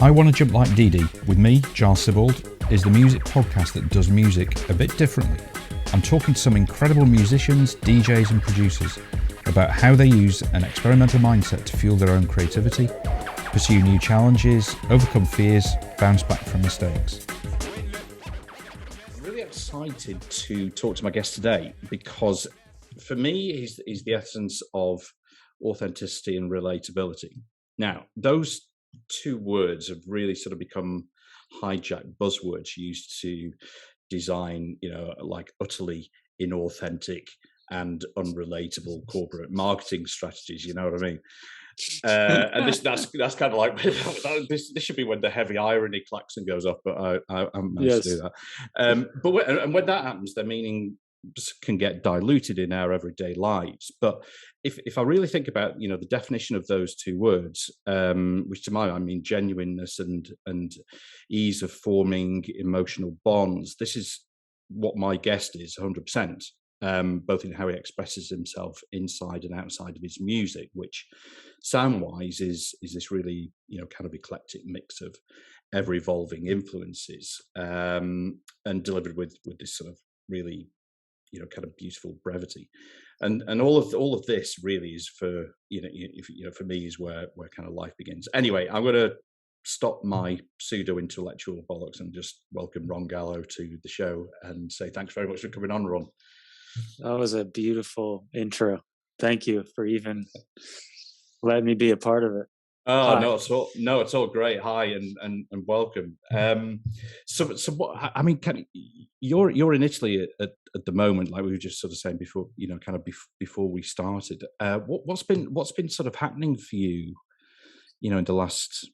I Want to Jump Like Dee Dee, with me, Giles Sibbald, is the music podcast that does music a bit differently. I'm talking to some incredible musicians, DJs and producers about how they use an experimental mindset to fuel their own creativity, pursue new challenges, overcome fears, bounce back from mistakes. I'm really excited to talk to my guest today because for me, he's the essence of authenticity and relatability. Now, those two words have really sort of become hijacked buzzwords used to design, like utterly inauthentic and unrelatable corporate marketing strategies. You know what I mean? And that's kind of like this should be when the heavy irony klaxon goes off, but I haven't managed to do that. But when that happens, their meaning can get diluted in our everyday lives. But if I really think about the definition of those two words, which to my mind, I mean genuineness and ease of forming emotional bonds, this is what my guest is 100%. Both in how he expresses himself inside and outside of his music, which sound-wise is this really kind of eclectic mix of ever-evolving influences, and delivered with this sort of really kind of beautiful brevity, and all of this really is for for me is where kind of life begins. Anyway, I'm going to stop my pseudo-intellectual bollocks and just welcome Ron Gallo to the show and say thanks very much for coming on, Ron. That was a beautiful intro. Thank you for even letting me be a part of it. Oh, hi. No, it's all great. Hi and welcome. So what I mean, you're in Italy at the moment, like we were just sort of saying before, kind of before we started. What's been sort of happening for you, in the last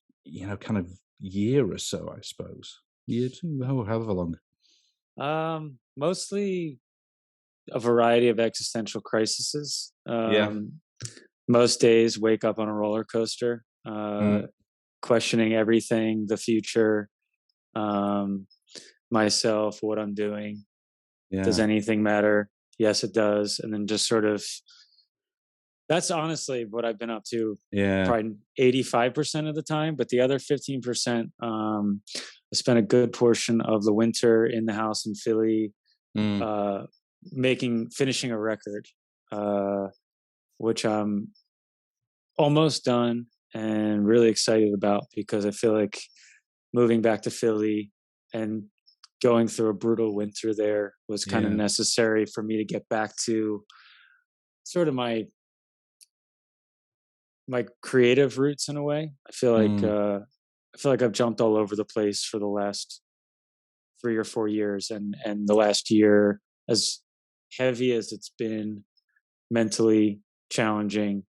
kind of year or so, I suppose, year two, however long. Mostly a variety of existential crises. Most days wake up on a roller coaster, questioning everything, the future, myself, what I'm doing. Yeah. Does anything matter? Yes, it does. And then just sort of, that's honestly what I've been up to. Yeah. Probably 85% of the time, but the other 15%, I spent a good portion of the winter in the house in Philly, finishing a record, which I'm almost done and really excited about, because I feel like moving back to Philly and going through a brutal winter there was kind of necessary for me to get back to sort of my creative roots in a way. I feel like I've jumped all over the place for the last 3 or 4 years, and the last year, as heavy as it's been, mentally challenging,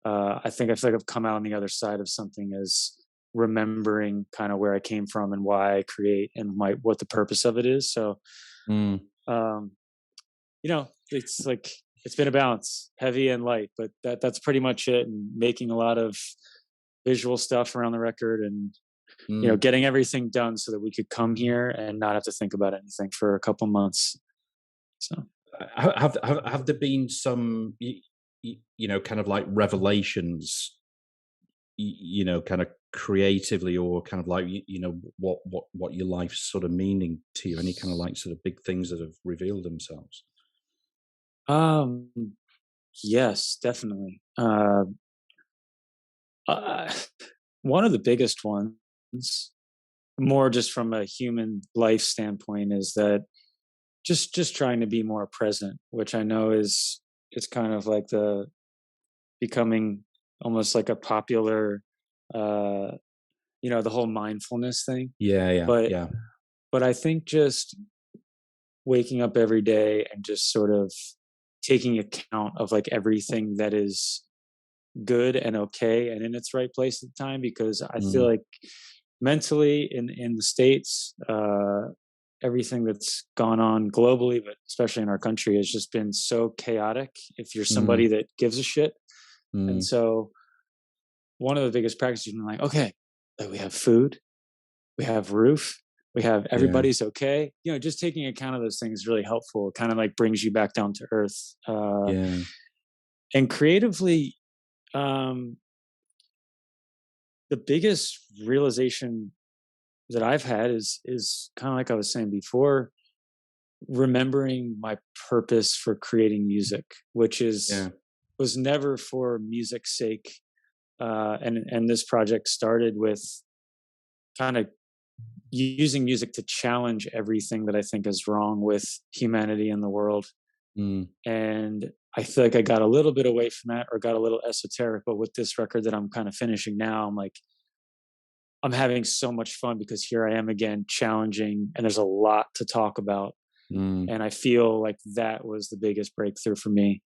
I feel like I've come out on the other side of something, as remembering kind of where I came from and why I create and what the purpose of it is. So, it's like, it's been a balance, heavy and light, but that's pretty much it. And making a lot of visual stuff around the record, and getting everything done so that we could come here and not have to think about anything for a couple months. So have there been some kind of like revelations, kind of creatively, or kind of like what your life's sort of meaning to you? Any kind of like sort of big things that have revealed themselves? Yes, definitely. One of the biggest ones, more just from a human life standpoint, is that just trying to be more present, which I know is kind of like the becoming almost like a popular, the whole mindfulness thing. But I think just waking up every day and just sort of taking account of like everything that is good and okay and in its right place at the time, because I feel like mentally in the States, everything that's gone on globally, but especially in our country, has just been so chaotic if you're somebody that gives a shit. And so one of the biggest practices is like, okay, like we have food, we have roof, we have everybody's okay. Just taking account of those things is really helpful. It kind of like brings you back down to earth. And creatively, the biggest realization that I've had is kind of like I was saying before, remembering my purpose for creating music, which Yeah. is was never for music's sake. And this project started with kind of using music to challenge everything that I think is wrong with humanity and the world. Mm. And I feel like I got a little bit away from that or got a little esoteric. But with this record that I'm kind of finishing now, I'm like, I'm having so much fun because here I am again challenging, and there's a lot to talk about. Mm. And I feel like that was the biggest breakthrough for me,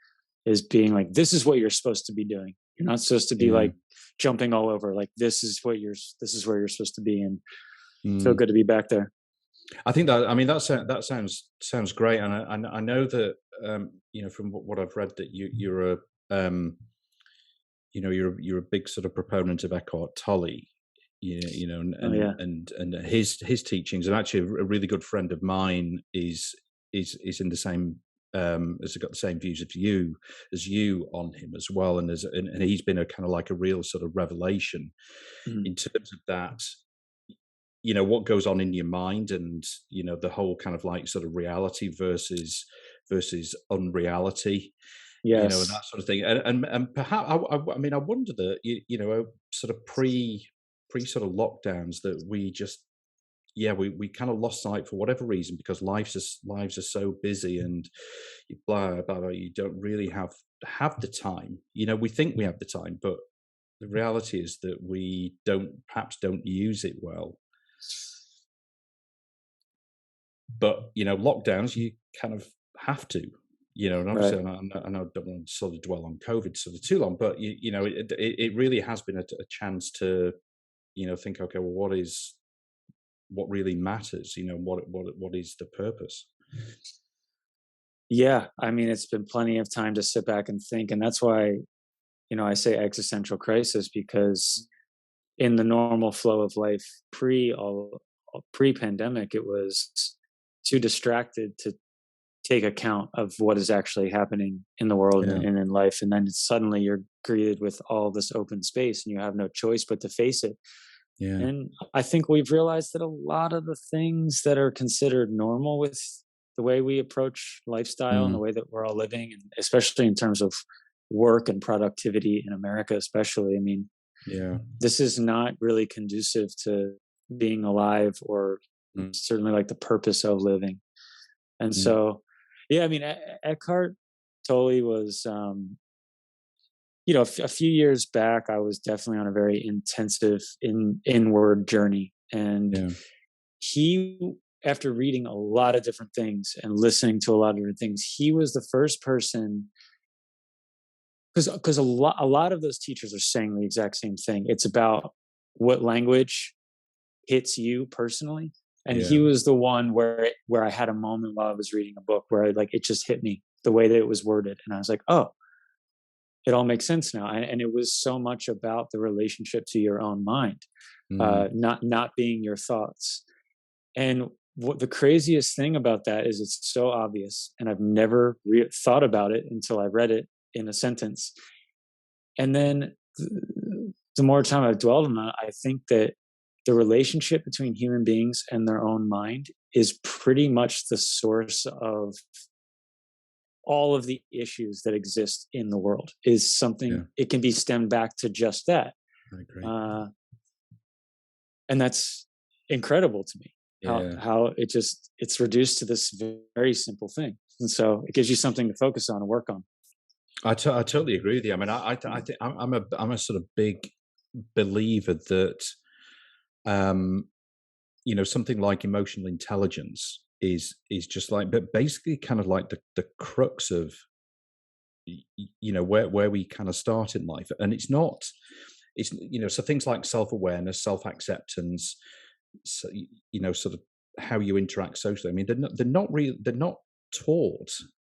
is being like, this is what you're supposed to be doing. You're not supposed to be Yeah. like jumping all over. Like this is where you're supposed to be, and feel Mm. good to be back there. I think that, I mean, that sounds great, and I know that, you know, from what I've read, that you're a, you know, you're a big sort of proponent of Eckhart Tolle, you know, Oh yeah. and his teachings. And actually, a really good friend of mine is in the same, has got the same views as you on him as well, and he's been a kind of like a real sort of revelation Mhm. in terms of that, you know, what goes on in your mind, and you know, the whole kind of like sort of reality versus unreality, you know, and Yes. that sort of thing. And perhaps, I mean, I wonder that, you know, sort of pre sort of lockdowns, that we just, yeah, we kind of lost sight for whatever reason, because lives are so busy, and you blah blah blah, you don't really have the time. You know, we think we have the time, but the reality is that we don't use it well. But, you know, lockdowns, you kind of have to, you know, and Right. obviously, I know I don't want to sort of dwell on COVID sort of too long, but you know, it really has been a chance to, you know, think, okay, well, what really matters, you know, what is the purpose? Yeah. I mean, it's been plenty of time to sit back and think, and that's why, I say existential crisis, because in the normal flow of life pre pandemic, it was too distracted to take account of what is actually happening in the world Yeah, and in life. And then suddenly you're greeted with all this open space and you have no choice but to face it. yeah, And I think we've realized that a lot of the things that are considered normal with the way we approach lifestyle and the mm, way that we're all living, and especially in terms of work and productivity in America, especially, I mean, yeah, this is not really conducive to being alive, or mm, certainly like the purpose of living. And mm, so, yeah, I mean, Eckhart Tolle was, a few years back, I was definitely on a very intensive inward journey, and yeah, he, after reading a lot of different things and listening to a lot of different things, he was the first person, because a lot of those teachers are saying the exact same thing. It's about what language hits you personally. And he yeah, was the one where I had a moment while I was reading a book where it just hit me the way that it was worded, and I was like, oh, it all makes sense now. And it was so much about the relationship to your own mind, mm, not being your thoughts. And what the craziest thing about that is, it's so obvious, and I've never thought about it until I read it in a sentence. And then the more time I've dwelled on that, I think that the relationship between human beings and their own mind is pretty much the source of all of the issues that exist in the world. Is yeah, something, it can be stemmed back to just that. I agree. uh, and that's incredible to me, Yeah. how it's reduced to this very simple thing, and so it gives you something to focus on and work on. I totally agree with you. I mean, I think I'm a sort of big believer that, um, you know, something like emotional intelligence is just like, but basically kind of like the crux of, you know, where we kind of start in life. And it's not, it's, you know, so things like self-awareness, self-acceptance, so, you know, sort of how you interact socially. I mean, they're not taught,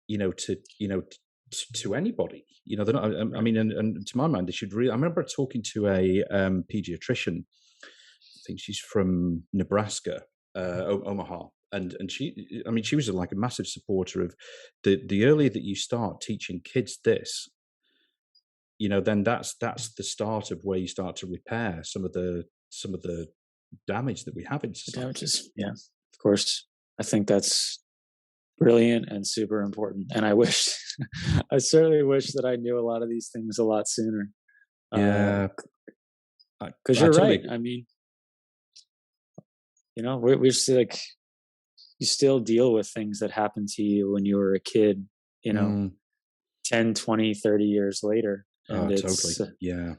you know, to anybody. You know, they're not. I Right. mean, and to my mind, they should really. I remember talking to a pediatrician. I think she's from Nebraska, Omaha, and she. I mean, she was like a massive supporter of the earlier that you start teaching kids this, then that's the start of where you start to repair some of the damage that we have in society. Damages, yeah, of course. I think that's brilliant and super important. And I wish, I certainly wish that I knew a lot of these things a lot sooner. Yeah, Because you're right. I mean, we're still like, you still deal with things that happened to you when you were a kid, 10, 20, 30 years later. And totally. Yeah.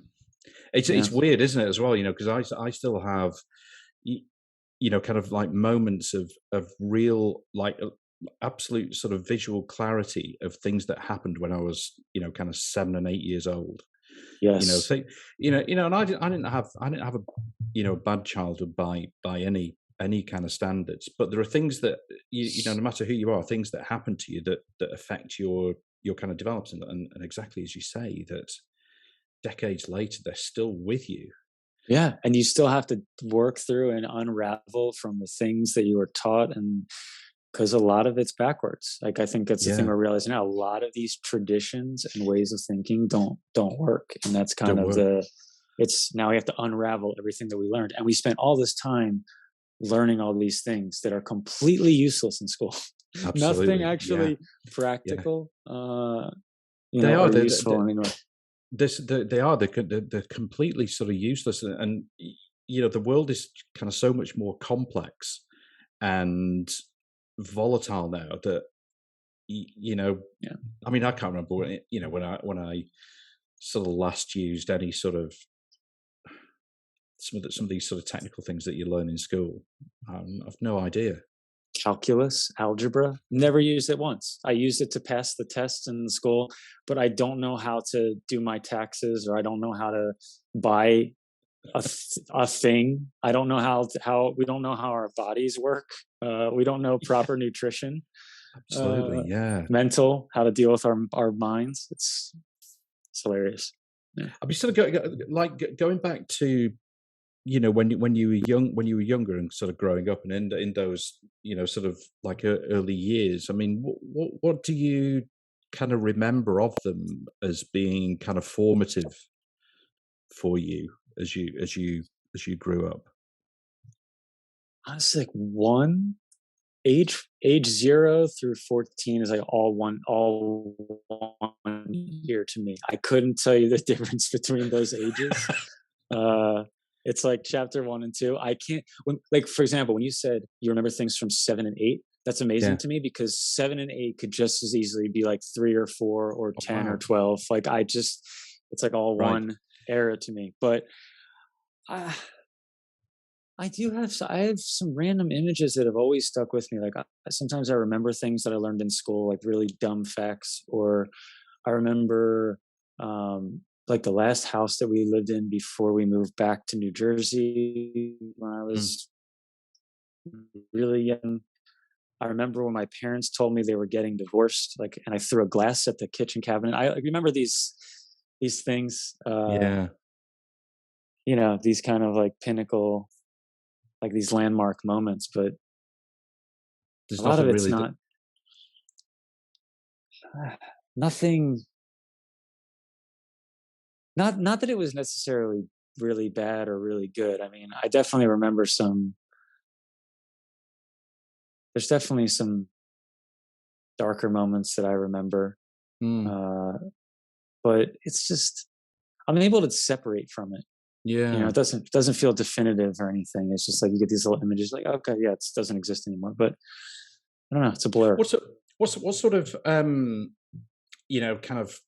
It's weird, isn't it, as well, because I still have, kind of like moments of real, like absolute sort of visual clarity of things that happened when I was, kind of 7 and 8 years old. Yes. So, and I didn't have a bad childhood by any kind of standards, but there are things that, no matter who you are, things that happen to you that affect your kind of development. And exactly as you say, that decades later, they're still with you. Yeah. And you still have to work through and unravel from the things that you were taught. And because a lot of it's backwards. Like, I think that's the thing we're realizing now. A lot of these traditions and ways of thinking don't work. And that's kind of it's now we have to unravel everything that we learned. And we spent all this time learning all these things that are completely useless in school. Nothing actually practical. They are useful anymore. They're completely sort of useless, and the world is kind of so much more complex and volatile now that I mean, I can't remember when I sort of last used any sort of some of these sort of technical things that you learn in school. I've no idea. Calculus, algebra, never used it once. I used it to pass the tests in school, but I don't know how to do my taxes, or I don't know how to buy a thing. I don't know how we don't know how our bodies work. We don't know proper nutrition. Absolutely, mental, how to deal with our minds. It's hilarious. Yeah. I'd be sort of going back to when you were younger and sort of growing up and in those sort of like early years. I mean, what do you kind of remember of them as being kind of formative for you as you grew up? Honestly, age 0 through 14 is like all one year to me. I couldn't tell you the difference between those ages. It's like chapter 1 and 2. I can't, for example, when you said you remember things from 7 and 8, that's amazing to me, because 7 and 8 could just as easily be like 3 or 4 or 10 or 12. Like, it's like all one era to me. But I have some random images that have always stuck with me. Like, sometimes I remember things that I learned in school, like really dumb facts, or I remember, like the last house that we lived in before we moved back to New Jersey when I was really young. I remember when my parents told me they were getting divorced, and I threw a glass at the kitchen cabinet. I remember these things, these kind of like pinnacle, like these landmark moments, but a lot of it's really nothing. Not that it was necessarily really bad or really good. I mean, I definitely remember there's definitely some darker moments that I remember. But it's just, I'm able to separate from it. Yeah. It doesn't feel definitive or anything. It's just like you get these little images like, okay, yeah, it doesn't exist anymore. But I don't know, it's a blur. What sort of kind of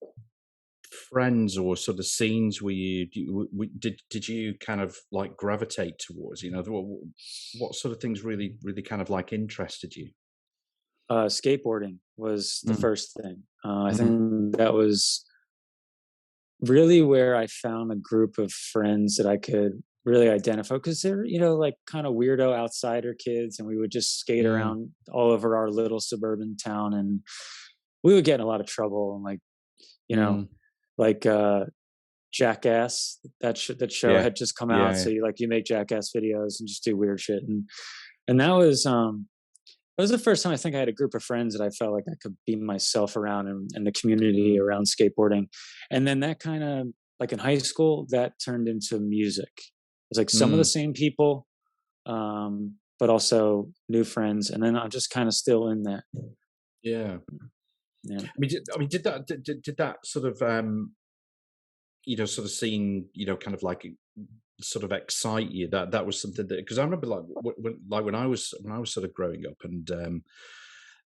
friends or sort of scenes did you kind of like gravitate towards? What sort of things really kind of like interested you? Skateboarding was the first thing. I think that was really where I found a group of friends that I could really identify, because they're like kind of weirdo outsider kids, and we would just skate around all over our little suburban town, and we would get in a lot of trouble, and like Jackass, that show had just come out. So you make Jackass videos and just do weird shit. And that was, It was the first time I think I had a group of friends that I felt like I could be myself around, and the community around skateboarding. And then that kind of, like in high school, that turned into music. It's like some of the Mm, same people, but also new friends. And then I'm just kind of still in that. yeah. Yeah. Did that sort of sort of scene, kind of like sort of excite you? That was something that, because I remember like when I was sort of growing up, and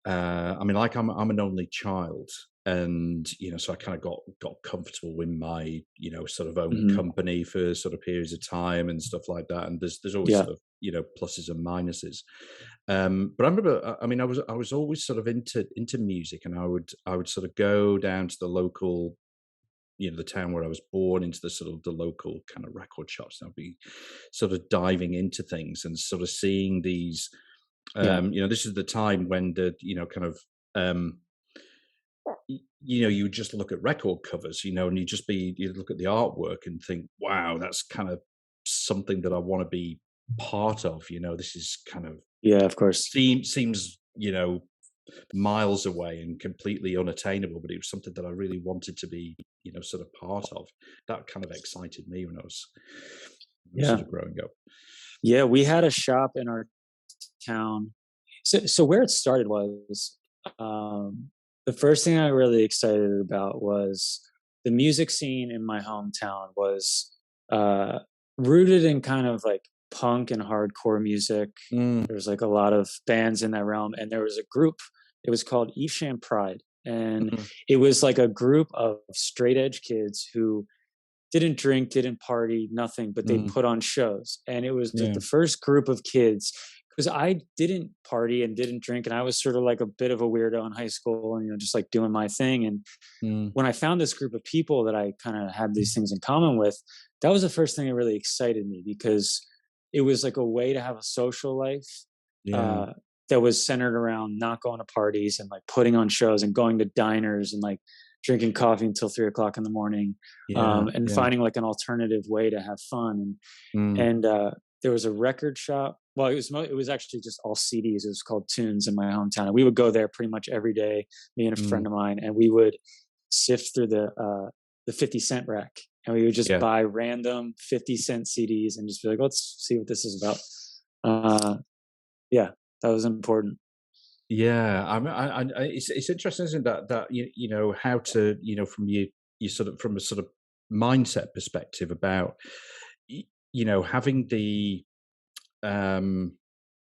I mean, like I'm an only child, and so I kind of got comfortable in my sort of own Hmm. company for sort of periods of time and stuff like that. And there's always Yeah. sort of pluses and minuses. But I remember, I mean, I was always sort of into music, and I would sort of go down to the local, the town where I was born, into the sort of the local kind of record shops. And I'd be sort of diving into things and sort of seeing these. Yeah. This is the time when the kind of you would just look at record covers, and you look at the artwork and think, wow, that's kind of something that I want to be part of. This is kind of Yeah. Of course. seems miles away and completely unattainable, but it was something that I really wanted to be, sort of part of. That kind of excited me when I was sort Yeah. of growing up. Yeah. We had a shop in our town. So where it started was, the first thing I really excited about was the music scene in my hometown was uh, rooted in kind of like punk and hardcore music. Mm, There was like a lot of bands in that realm, and there was a group. It was called Evesham Pride, and mm, it was like a group of straight edge kids who didn't drink, didn't party, nothing, but they mm, put on shows. And it was yeah, the first group of kids, because I didn't party and didn't drink. And I was sort of like a bit of a weirdo in high school and, just like doing my thing. And mm, when I found this group of people that I kind of had these things in common with, that was the first thing that really excited me, because it was like a way to have a social life, yeah, uh, that was centered around not going to parties and like putting on shows and going to diners and like drinking coffee until 3 o'clock in the morning, yeah, and yeah, finding like an alternative way to have fun. mm, And there was a record shop. Well, it was actually just all CDs. It was called Tunes in my hometown, and we would go there pretty much every day. Me and a mm, friend of mine, and we would sift through the 50 cent rack, and we would just yeah. buy random 50 cent CDs and just be like, let's see what this is about. Uh, yeah, that was important. Yeah, I mean, it's interesting, isn't it, that how to, from you sort of, from a sort of mindset perspective about having the um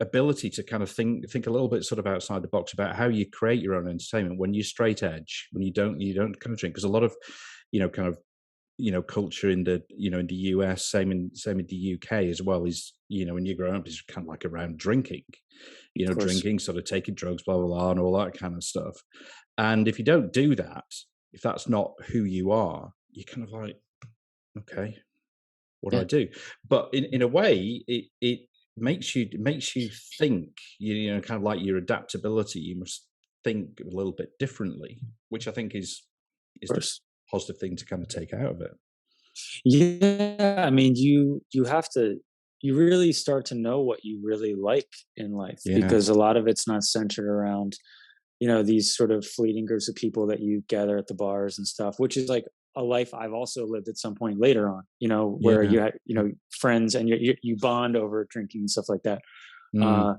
ability to kind of think a little bit sort of outside the box about how you create your own entertainment when you're straight edge, when you don't kind of drink, because a lot of kind of culture in the in the US, same in the UK as well, is when you grow up is kind of like around drinking, Of course. drinking, sort of taking drugs, blah blah blah, and all that kind of stuff. And if you don't do that, if that's not who you are, you're kind of like, okay, what do I Yeah. do? But in a way, it makes you think, kind of like your adaptability. You must think a little bit differently, which I think is Of the course. positive thing to kind of take out of it. Yeah, I mean, you have to, you really start to know what you really like in life, Yeah. because a lot of it's not centered around, these sort of fleeting groups of people that you gather at the bars and stuff, which is like a life I've also lived at some point later on, where Yeah. you had, friends, and you bond over drinking and stuff like that. Mm, Uh,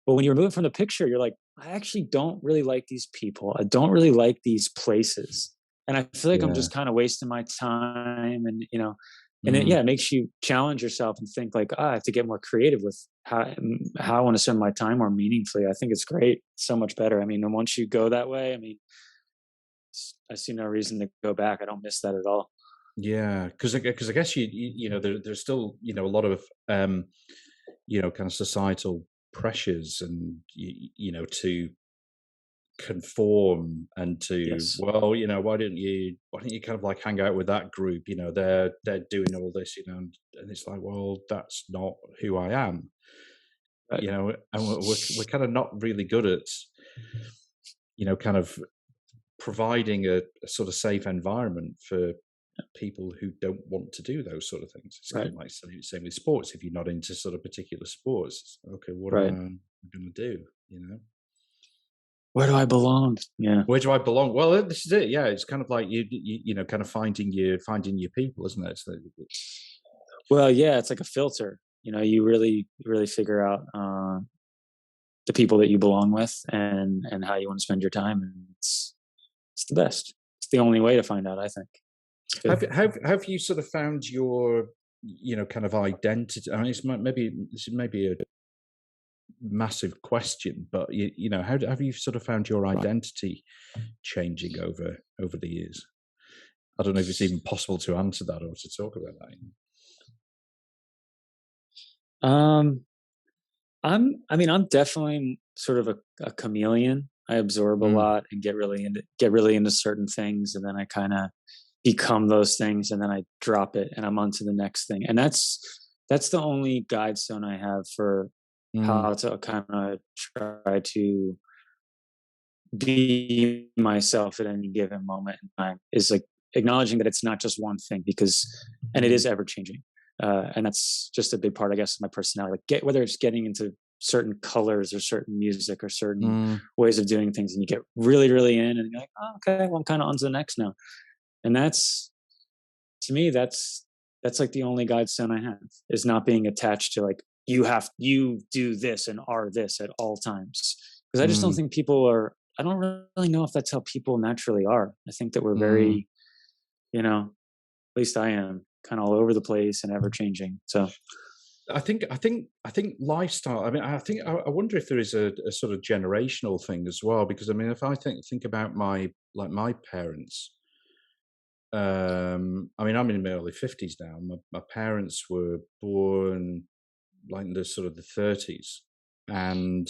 but when you remove it from the picture, you're like, I actually don't really like these people. I don't really like these places. And I feel like I'm yeah. just kind of wasting my time. And Mm, yeah, it makes you challenge yourself and think like, I have to get more creative with how I want to spend my time more meaningfully. I think it's great. So much better. I mean, and once you go that way, I mean, I see no reason to go back. I don't miss that at all. yeah. Because I guess there's still a lot of kind of societal pressures, and to conform, and to, Yes. well, why don't you kind of like hang out with that group, they're doing all this, and it's like, well, that's not who I am, Right. and we're kind of not really good at kind of providing a sort of safe environment for people who don't want to do those sort of things. It's kind Right. of like same with sports. If you're not into sort of particular sports, it's, okay, what am Right. I going to do, where do I belong? Yeah. Where do I belong? Well, this is it. Yeah, it's kind of like you know, kind of finding your people, isn't it? So, Well, yeah, it's like a filter. You really figure out the people that you belong with and how you want to spend your time, and it's the best. It's the only way to find out, I think. It's good. have you sort of found your, you know, kind of identity? I mean, this may be a massive question, but you know, how have you sort of found your identity changing over the years? I don't know if it's even possible to answer that or to talk about that. Um, I'm definitely sort of a chameleon. I absorb a Mm, lot and get really into certain things, and then I kind of become those things, and then I drop it, and I'm on to the next thing. And that's the only guidestone I have for mm, how to kind of try to be myself at any given moment in time, is like acknowledging that it's not just one thing, and it mm, is ever changing. And that's just a big part, I guess, of my personality. Whether it's getting into certain colors or certain music or certain mm, ways of doing things, and you get really, really in, and you're like, oh, okay, well, I'm kind of on to the next now. And that's, to me, that's like the only guidestone I have, is not being attached to like, you do this and are this at all times. Because I just don't mm, think I don't really know if that's how people naturally are. I think that we're mm. very, at least I am, kind of all over the place and ever changing. So I think lifestyle. I mean, I wonder if there is a sort of generational thing as well. Because I mean, if I think about my parents. I mean, I'm in my early 50s now. My parents were born like in the sort of the 30s, and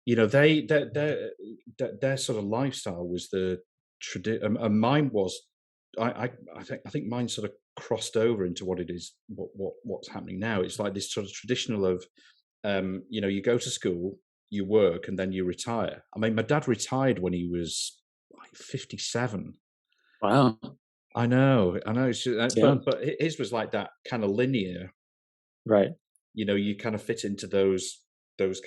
you know, their sort of lifestyle was the tradition, and mine was. I think mine sort of crossed over into what it is, what's happening now. It's like this sort of traditional of, you know, you go to school, you work, and then you retire. I mean, my dad retired when he was like 57. wow, I know. yeah, But his was like that kind of linear. right, You know, you kind of fit into those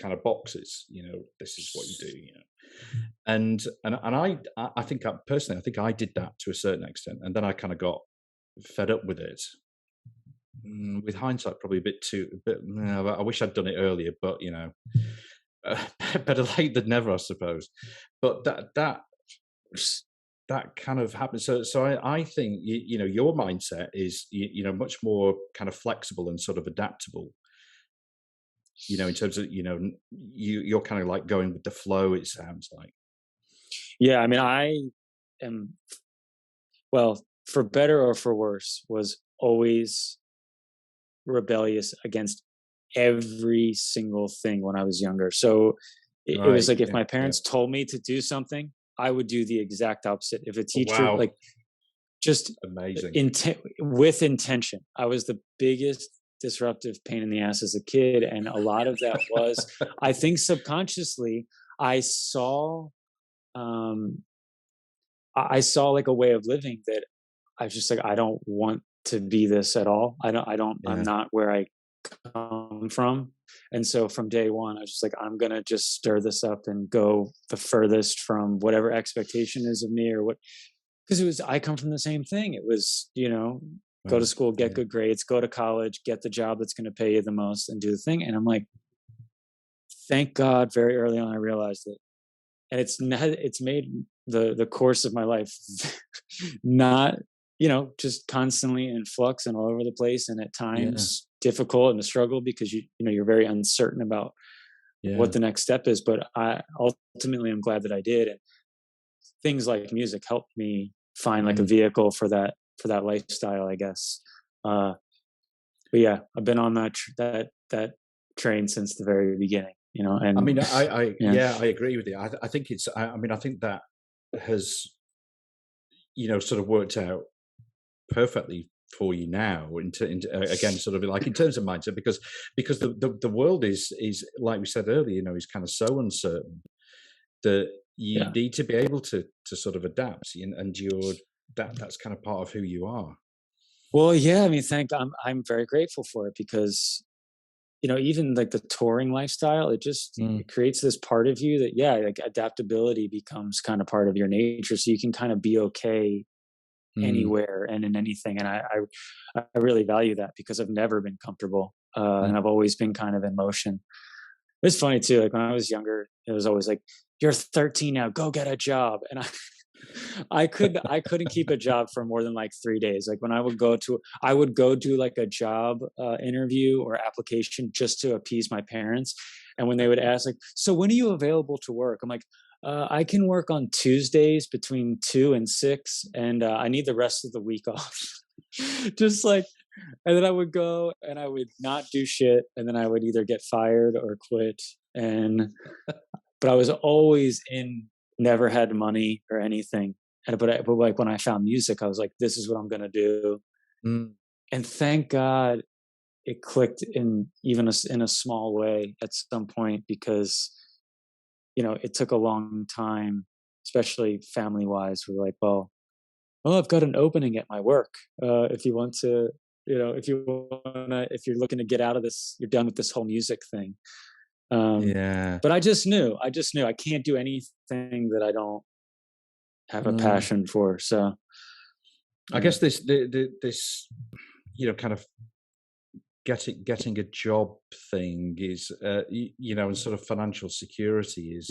kind of boxes. You know, this is what you do. You know, and I think personally, I think I did that to a certain extent, and then I kind of got fed up with it. With hindsight, probably a bit. I wish I'd done it earlier, but you know, better late than never, I suppose. But that kind of happens. So I think you know, your mindset is you know, much more kind of flexible and sort of adaptable. You know, in terms of, you know, you're kind of like going with the flow. It sounds like. yeah. I mean, I am, well, for better or for worse, was always rebellious against every single thing when I was younger. So it was Right. like, if Yeah. my Yeah. parents told me to do something, I would do the exact opposite. If a Oh, teacher, wow. like, just Amazing. with intention, I was the biggest disruptive pain in the ass as a kid. And a lot of that was, I think, subconsciously, I saw, um, I saw like a way of living that I was just like, I don't want to be this at all. I'm Yeah. not where I come from. And so from day one, I was just like, I'm going to just stir this up and go the furthest from whatever expectation is of me, or what, because I come from the same thing. It was, go to Right. school, get Yeah. good grades, go to college, get the job that's going to pay you the most, and do the thing. And I'm like, thank God very early on, I realized it. And it's made the course of my life not, just constantly in flux and all over the place, and at Yeah. times difficult and a struggle, because you're very uncertain about what Yeah. the next step is. But I ultimately, I'm glad that I did. And things like music helped me find like a Mm. vehicle for that lifestyle, I guess. uh but yeah, I've been on that train since the very beginning, I and mean, I yeah. yeah, I agree with you. I think it's. I mean, I think that has, you know, sort of worked out perfectly for you now into again, sort of like in terms of mindset, because the world is like we said earlier, you know, is kind of so uncertain that you Yeah. need to be able to sort of adapt, and you're that's kind of part of who you are. Well, yeah, I mean, I'm very grateful for it, because even like the touring lifestyle, it creates this part of you that, yeah, like adaptability becomes kind of part of your nature. So you can kind of be okay anywhere and in anything. And I really value that because I've never been comfortable. And I've always been kind of in motion. It's funny too. Like when I was younger, it was always like, you're 13 now, go get a job. And I couldn't keep a job for more than like 3 days. Like when I would go do like a job interview or application just to appease my parents. And when they would ask like, so when are you available to work? I'm like, I can work on Tuesdays between 2 and 6. And I need the rest of the week off. Just like, and then I would go and I would not do shit. And then I would either get fired or quit. But I was always never had money or anything. But like when I found music, I was like, this is what I'm going to do. And thank God it clicked in a small way at some point, because, it took a long time, especially family wise. We're like, well, I've got an opening at my work. If you want to, if you're looking to get out of this, you're done with this whole music thing. But I just knew I can't do anything that I don't have a passion for. So I guess this kind of getting a job thing is, and sort of financial security is,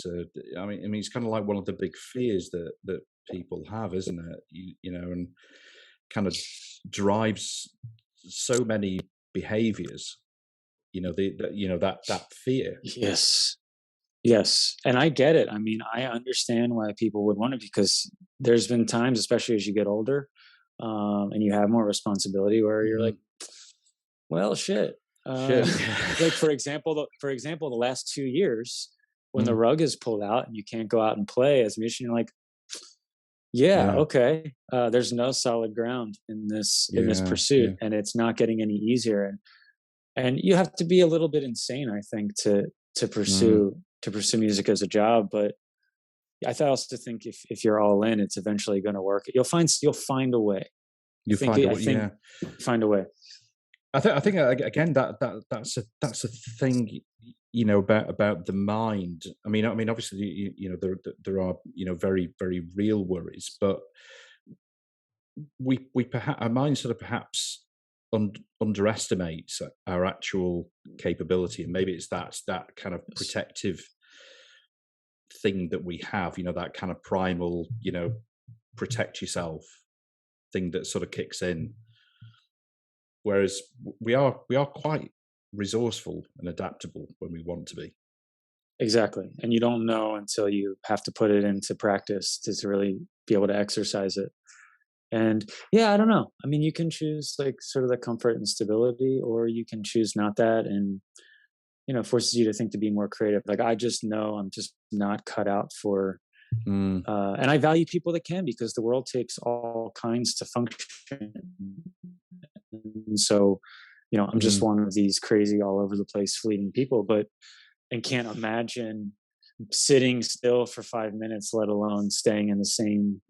I mean, it's kind of like one of the big fears that people have, isn't it? And kind of drives so many behaviors. That fear. Yes, and I get it. I mean, I understand why people would want it, because there's been times, especially as you get older, and you have more responsibility, where you're like, well, shit. Like for example, the last 2 years, when the rug is pulled out and you can't go out and play as a musician, you're like, okay, there's no solid ground in this pursuit, and it's not getting any easier. And you have to be a little bit insane, I think, to pursue music as a job. But I also think if you're all in, it's eventually going to work. You'll find a way. Find a way. I think again that's a thing, about the mind. I mean, obviously, there are very, very real worries, but we perhaps our mind sort of perhaps underestimates our actual capability, and maybe it's that kind of protective thing that we have, that kind of primal, protect yourself thing that sort of kicks in. Whereas we are quite resourceful and adaptable when we want to be. Exactly. And you don't know until you have to put it into practice to really be able to exercise it. And I don't know. I mean, you can choose like sort of the comfort and stability, or you can choose not that, and forces you to think, to be more creative. Like I just know I'm just not cut out for and I value people that can, because the world takes all kinds to function. And so, I'm just one of these crazy, all over the place, fleeting people, and can't imagine sitting still for 5 minutes, let alone staying in the same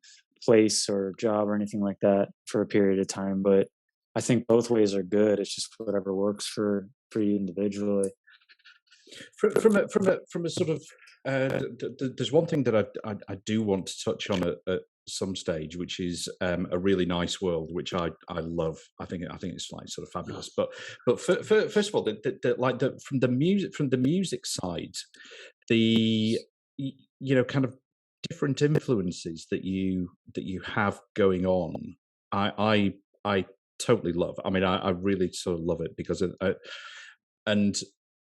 place or job or anything like that for a period of time. But I think both ways are good. It's just whatever works for you individually. From a sort of, there's one thing that I do want to touch on at some stage, which is A Really Nice World, which I love. I think it's like sort of fabulous. But first of all, from the music side, the kind of different influences that you have going on, I totally love. I mean, I really sort of love it, because and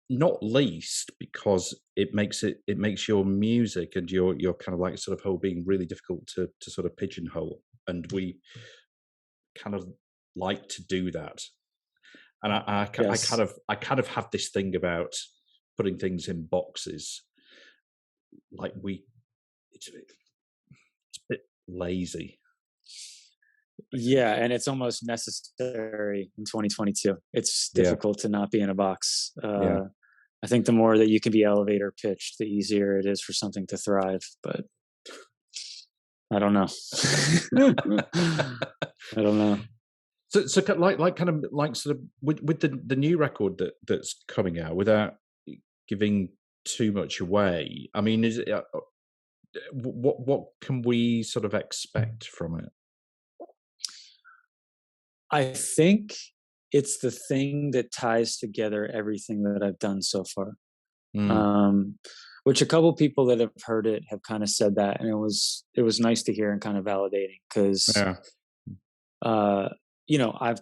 not least because it makes your music and your kind of like sort of whole being really difficult to sort of pigeonhole, and we kind of like to do that. And I kind of have this thing about putting things in boxes, like it's a bit lazy. Yeah, and it's almost necessary in 2022. It's difficult to not be in a box. I think the more that you can be elevator pitched, the easier it is for something to thrive. But I don't know. I don't know. So kind of like sort of with the new record that's coming out, without giving too much away. I mean, is it what can we sort of expect from it? I think it's the thing that ties together everything that I've done so far. Mm, Which a couple people that have heard it have kind of said that, and it was nice to hear and kind of validating because yeah, uh, you know, I've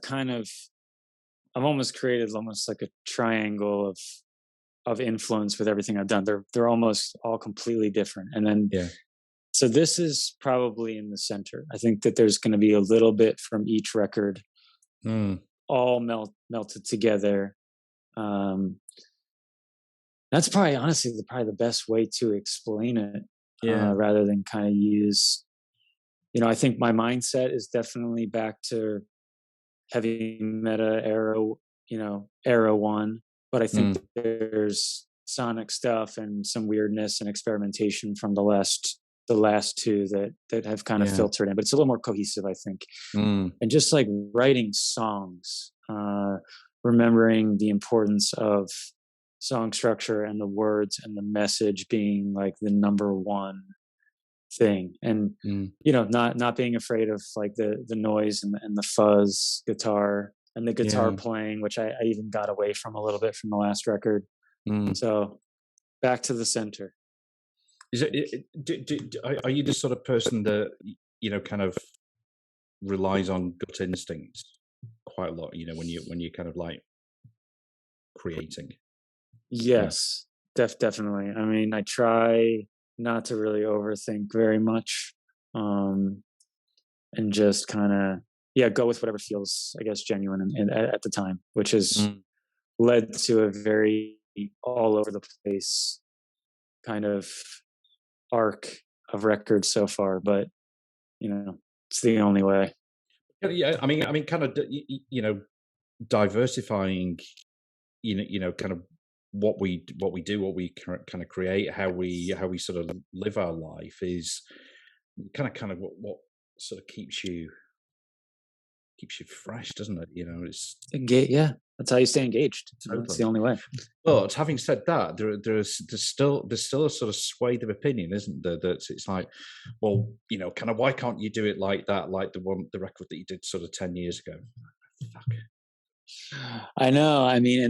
almost created almost like a triangle of influence with everything I've done. They're almost all completely different, and then yeah, so this is probably in the center. I think that there's going to be a little bit from each record, mm, all melted together. Um, that's probably honestly probably the best way to explain it, yeah, rather than kind of use. You know, I think my mindset is definitely back to heavy meta era, you know, era one. But I think mm, there's sonic stuff and some weirdness and experimentation from the last two that have kind of yeah, filtered in. But it's a little more cohesive, I think. mm, And just like writing songs, remembering the importance of song structure and the words and the message being like the number one thing, and mm, you know, not being afraid of like the noise and the fuzz guitar and the guitar yeah, playing, which I even got away from a little bit from the last record. mm. So back to the center. Is it? Are you the sort of person that kind of relies on gut instincts quite a lot? You know, when you kind of like creating. Yeah, Yes, definitely. I mean, I try not to really overthink very much, um, and just kind of, yeah, go with whatever feels, I guess, genuine at the time, which has mm. led to a very all over the place kind of arc of records so far. But you know, it's the only way. Yeah. I mean, kind of diversifying. Kind of what we do, what we kind of create, how we sort of live our life is kind of what sort of keeps you fresh, doesn't it? You know, it's Yeah, that's how you stay engaged. You know, it's totally. the only way. But having said that, there's still a sort of swathe of opinion, isn't there? That it's like, well, kind of why can't you do it like that, like the record that you did sort of 10 years ago? Fuck. I know. I mean,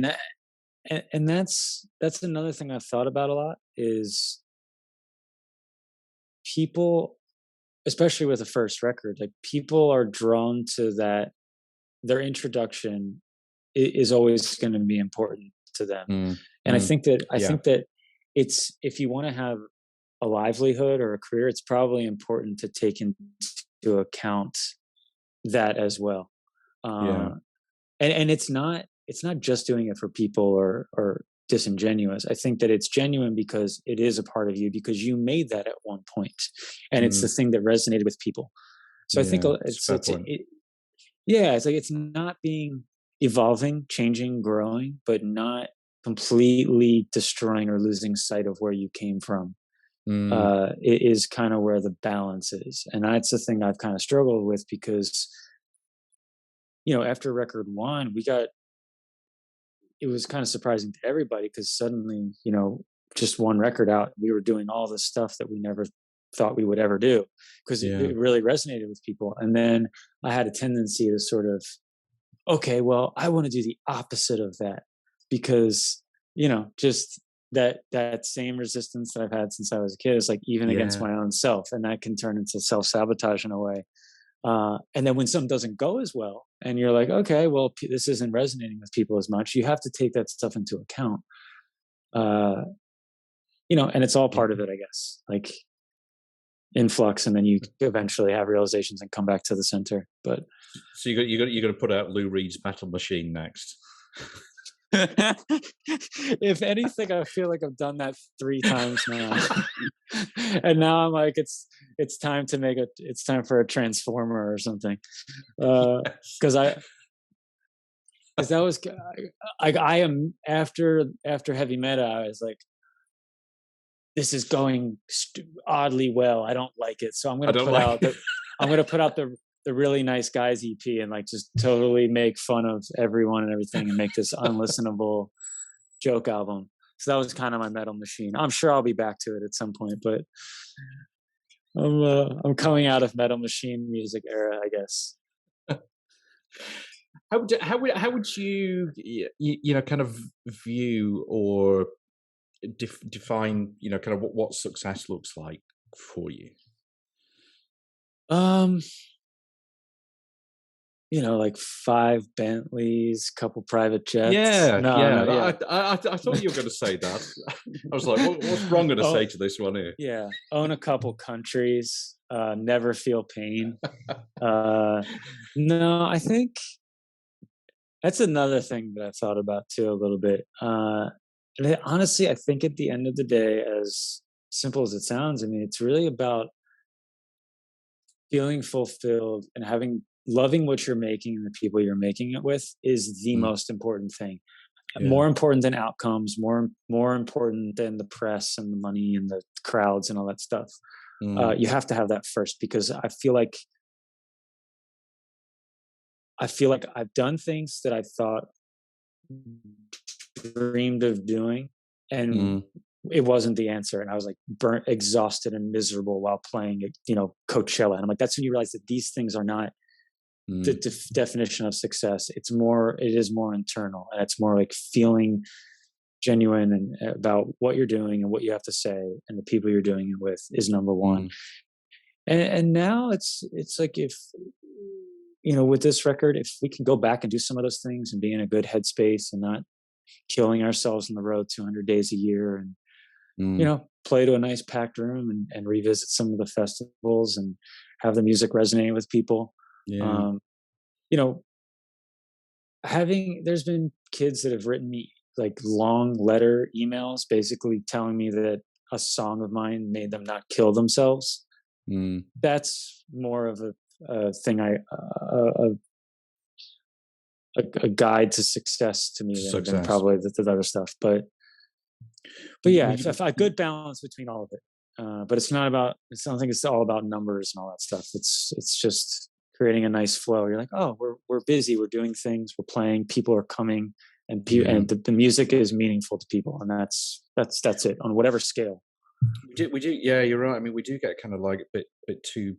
and that's another thing I've thought about a lot is people, especially with the first record, like people are drawn to that. Their introduction is always going to be important to them, Mm, and mm, I yeah, think that it's, if you want to have a livelihood or a career, it's probably important to take into account that as well. yeah, Uh, and it's not just doing it for people or disingenuous. I think that it's genuine because it is a part of you, because you made that at one point, and it's the mm, thing that resonated with people. So I think yeah. It's a fair point. yeah, it's like it's not being evolving, changing, growing, but not completely destroying or losing sight of where you came from. Mm, It is kind of where the balance is, and that's the thing I've kind of struggled with because, you know, after record one, it was kind of surprising to everybody because suddenly, you know, just one record out, we were doing all this stuff that we never thought we would ever do because yeah, it really resonated with people. And then I had a tendency to sort of, okay, well, I want to do the opposite of that because, you know, just that same resistance that I've had since I was a kid is like even against yeah, my own self, and that can turn into self-sabotage in a way. And then when something doesn't go as well, and you're like, okay, well, this isn't resonating with people as much, you have to take that stuff into account. Uh, you know, and it's all yeah. part of it, I guess, like influx, and then you eventually have realizations and come back to the center. But So you got to put out Lou Reed's Metal Machine next. if anything, I feel like I've done that 3 times now. And now I'm like, it's time to it's time for a transformer or something. Because that was, I am after heavy meta, I was like, this is going oddly well. I don't like it, so I don't like. I'm going to put out the really nice guys EP and like just totally make fun of everyone and everything and make this unlistenable joke album. So that was kind of my metal machine. I'm sure I'll be back to it at some point, but I'm coming out of metal machine music era, I guess. How would you you know kind of view or define kind of what success looks like for you? Like 5 Bentleys, couple private jets. Yeah, No, yeah. I thought you were going to say that. I was like, what's Ron going to say to this one here? Yeah, own a couple countries, never feel pain. No, I think that's another thing that I've thought about too a little bit. Honestly, I think at the end of the day, as simple as it sounds, I mean, it's really about feeling fulfilled and loving what you're making and the people you're making it with is the most important thing. Yeah. More important than outcomes, more important than the press and the money and the crowds and all that stuff. You have to have that first, because I feel like I've done things that I thought dreamed of doing, and it wasn't the answer. And I was like burnt, exhausted, and miserable while playing, Coachella. And I'm like, that's when you realize that these things are not the definition of success. It is more internal, and it's more like feeling genuine and about what you're doing and what you have to say and the people you're doing it with is number one. And now it's like, if with this record, if we can go back and do some of those things and be in a good headspace and not killing ourselves on the road 200 days a year, and play to a nice packed room and revisit some of the festivals and have the music resonate with people. There's been kids that have written me like long letter emails basically telling me that a song of mine made them not kill themselves. That's more of a thing, a guide to success to me than probably the other stuff. But yeah, if a good balance between all of it. But I don't think it's all about numbers and all that stuff. It's just creating a nice flow. You're like, oh, we're busy, we're doing things, we're playing, people are coming, and the music is meaningful to people, and that's it on whatever scale. We do. Yeah, you're right. I mean, we do get kind of like a bit too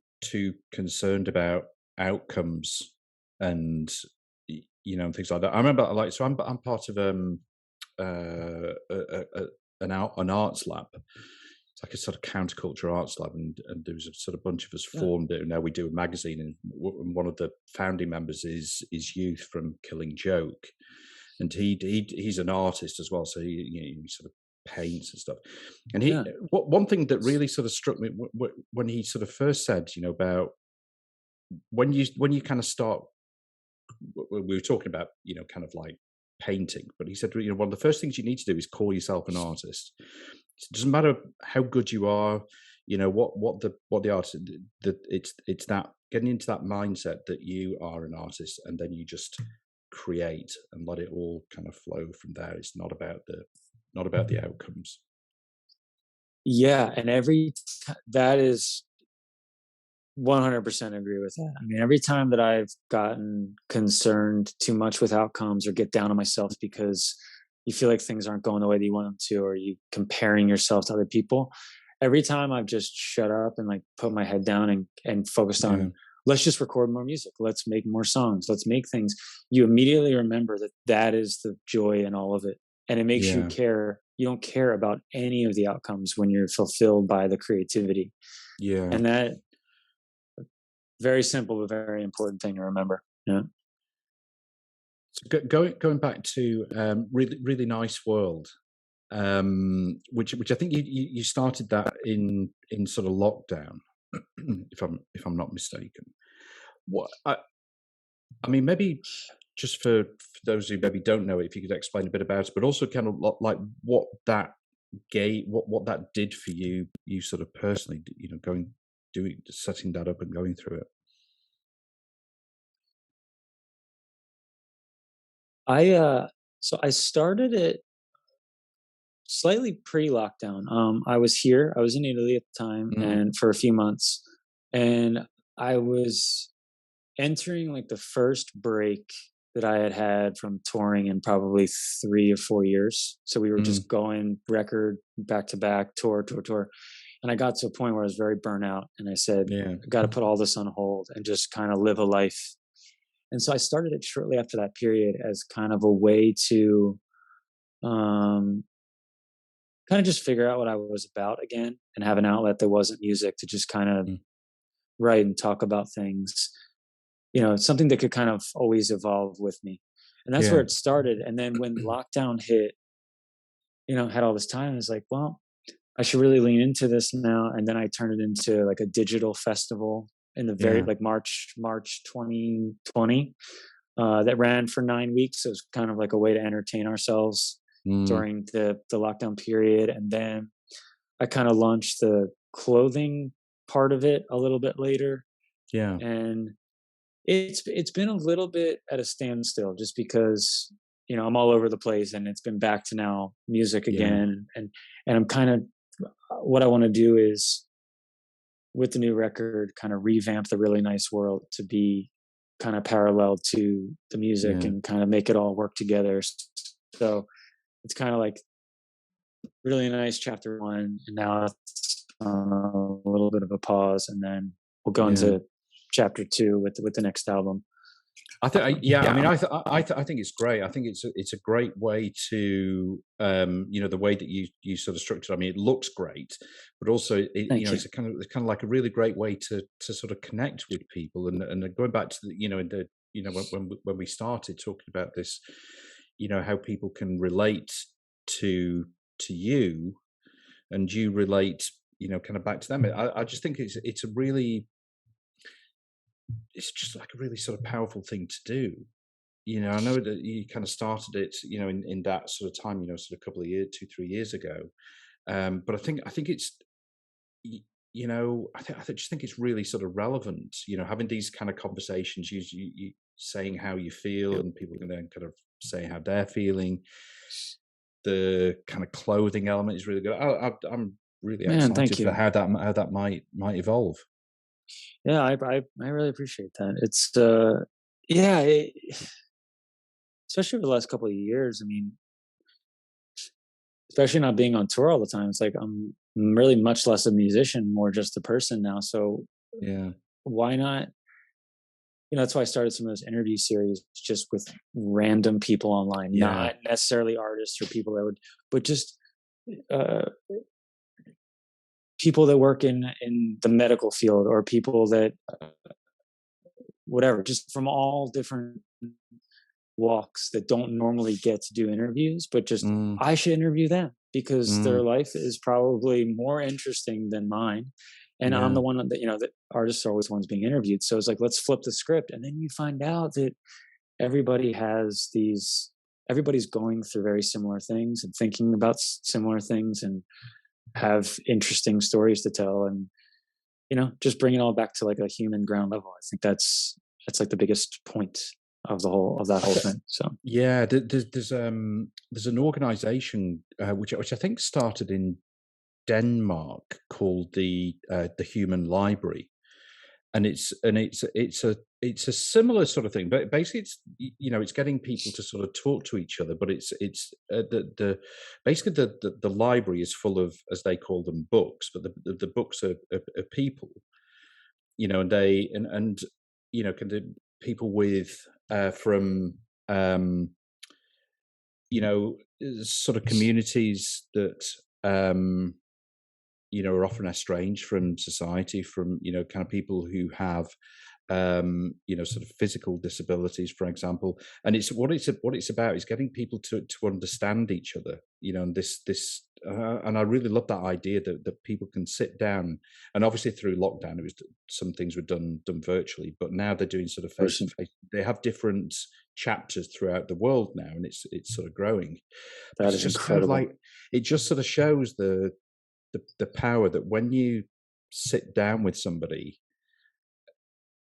concerned about outcomes and things like that. I remember, I'm part of an arts lab. It's like a sort of counterculture arts lab, and there was a sort of bunch of us formed it. And now we do a magazine, and one of the founding members is Youth from Killing Joke, and he's an artist as well. So he sort of paints and stuff. And one thing that really sort of struck me when he sort of first said, about when you kind of start, we were talking about kind of like painting, but he said, one of the first things you need to do is call yourself an artist. It doesn't matter how good you are, what the artist, it's that getting into that mindset that you are an artist, and then you just create and let it all kind of flow from there. It's not about the outcomes. Yeah, and that is 100% agree with that. I mean, every time that I've gotten concerned too much with outcomes or get down on myself because you feel like things aren't going the way that you want them to, or you comparing yourself to other people, every time I've just shut up and like put my head down and focused on, let's just record more music. Let's make more songs. Let's make things. You immediately remember that is the joy in all of it. And it makes you care. You don't care about any of the outcomes when you're fulfilled by the creativity. Yeah. And that, very simple, but very important thing to remember. Yeah. So going back to really, really nice world, which I think you started that in sort of lockdown, if I'm not mistaken. What I mean, maybe just for those who maybe don't know it, if you could explain a bit about it, but also kind of like what that what that did for you sort of personally, setting that up and going through it. So I started it slightly pre-lockdown. I was in Italy at the time, and for a few months, and I was entering like the first break that I had from touring in probably 3 or 4 years. So we were Mm. just going record back to back, tour. And I got to a point where I was very burnt out, and I said, Yeah. I got to put all this on hold and just kind of live a life. And so I started it shortly after that period as kind of a way to um, kind of just figure out what I was about again and have an outlet that wasn't music to just kind of Mm. write and talk about things, something that could kind of always evolve with me. And that's where Yeah. it started. And then when lockdown hit, had all this time, I was like, well, I should really lean into this now. And then I turned it into like a digital festival in the very Yeah. like March 2020, that ran for 9 weeks. It was kind of like a way to entertain ourselves during the lockdown period. And then I kind of launched the clothing part of it a little bit later. Yeah. And it's been a little bit at a standstill just because I'm all over the place, and it's been back to now music again. And I'm kind of, what I want to do is with the new record kind of revamp the Really Nice World to be kind of parallel to the music and kind of make it all work together. So it's kind of like Really Nice chapter 1, and now it's a little bit of a pause, and then we'll go into chapter 2 with the next album. I think, I mean, I think it's great. I think it's a great way to, the way that you sort of structure. I mean, it looks great, but also, it's kind of like a really great way to sort of connect with people. And going back to when we started talking about this, how people can relate to you, and you relate, kind of back to them. I just think it's just like a really sort of powerful thing to do. I know that you kind of started it, in that sort of time, sort of a couple of years, 2-3 years ago. But I think it's, I just think it's really sort of relevant, having these kind of conversations, you saying how you feel, and people can then kind of say how they're feeling. The kind of clothing element is really good. I'm really excited for how that might evolve. Yeah, I really appreciate that. It's especially over the last couple of years. I mean, especially not being on tour all the time, it's like I'm really much less a musician, more just a person now. So why not? That's why I started some of those interview series just with random people online, not necessarily artists or people that would, but just people that work in the medical field, or people that whatever, just from all different walks that don't normally get to do interviews, but just I should interview them because their life is probably more interesting than mine. And I'm the one that, that artists are always the ones being interviewed. So it's like, let's flip the script. And then you find out that everybody's going through very similar things and thinking about similar things and have interesting stories to tell. And, just bring it all back to like a human ground level. I think that's like the biggest point of that whole thing. So there's an organization which I think started in Denmark called the Human Library, and it's a similar sort of thing, but basically it's it's getting people to sort of talk to each other, but it's basically the library is full of, as they call them, books, but the books are people, and they and can the people with from sort of communities that are often estranged from society, from kind of people who have sort of physical disabilities, for example. And it's what it's about is getting people to understand each other, and this and I really love that idea that people can sit down. And obviously through lockdown, it was some things were done virtually, but now they're doing sort of face to face. They have different chapters throughout the world now, and it's sort of growing. That is just incredible. Kind of like, it just sort of shows the power that when you sit down with somebody,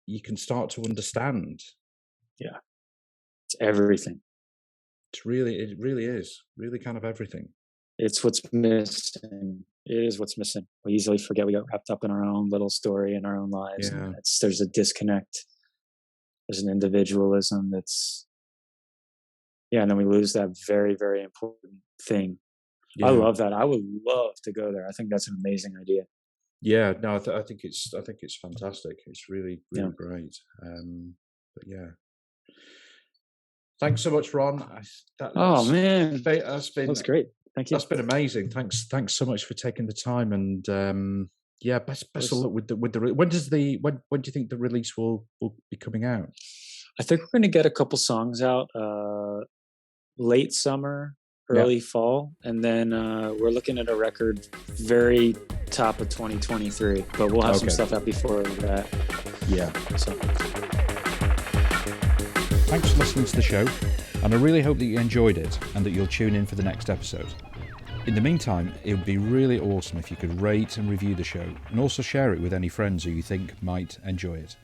you can start to understand. Yeah, it's everything. It really is really kind of everything. It's what's missing. It is what's missing. We easily forget. We got wrapped up in our own little story in our own lives. And there's a disconnect. There's an individualism that's, and then we lose that very, very important thing. I love that. I would love to go there. I think that's an amazing idea. Yeah, no, I think it's fantastic. It's really, really great. But yeah, thanks so much, Ron. Man, that's great. Thank you. That's been amazing. Thanks so much for taking the time. And best of luck with the when do you think the release will be coming out? I think we're going to get a couple songs out late summer, early fall, and then we're looking at a record very top of 2023, but we'll have some stuff out before that. So thanks for listening to the show, and I really hope that you enjoyed it and that you'll tune in for the next episode. In the meantime, it would be really awesome if you could rate and review the show, and also share it with any friends who you think might enjoy it.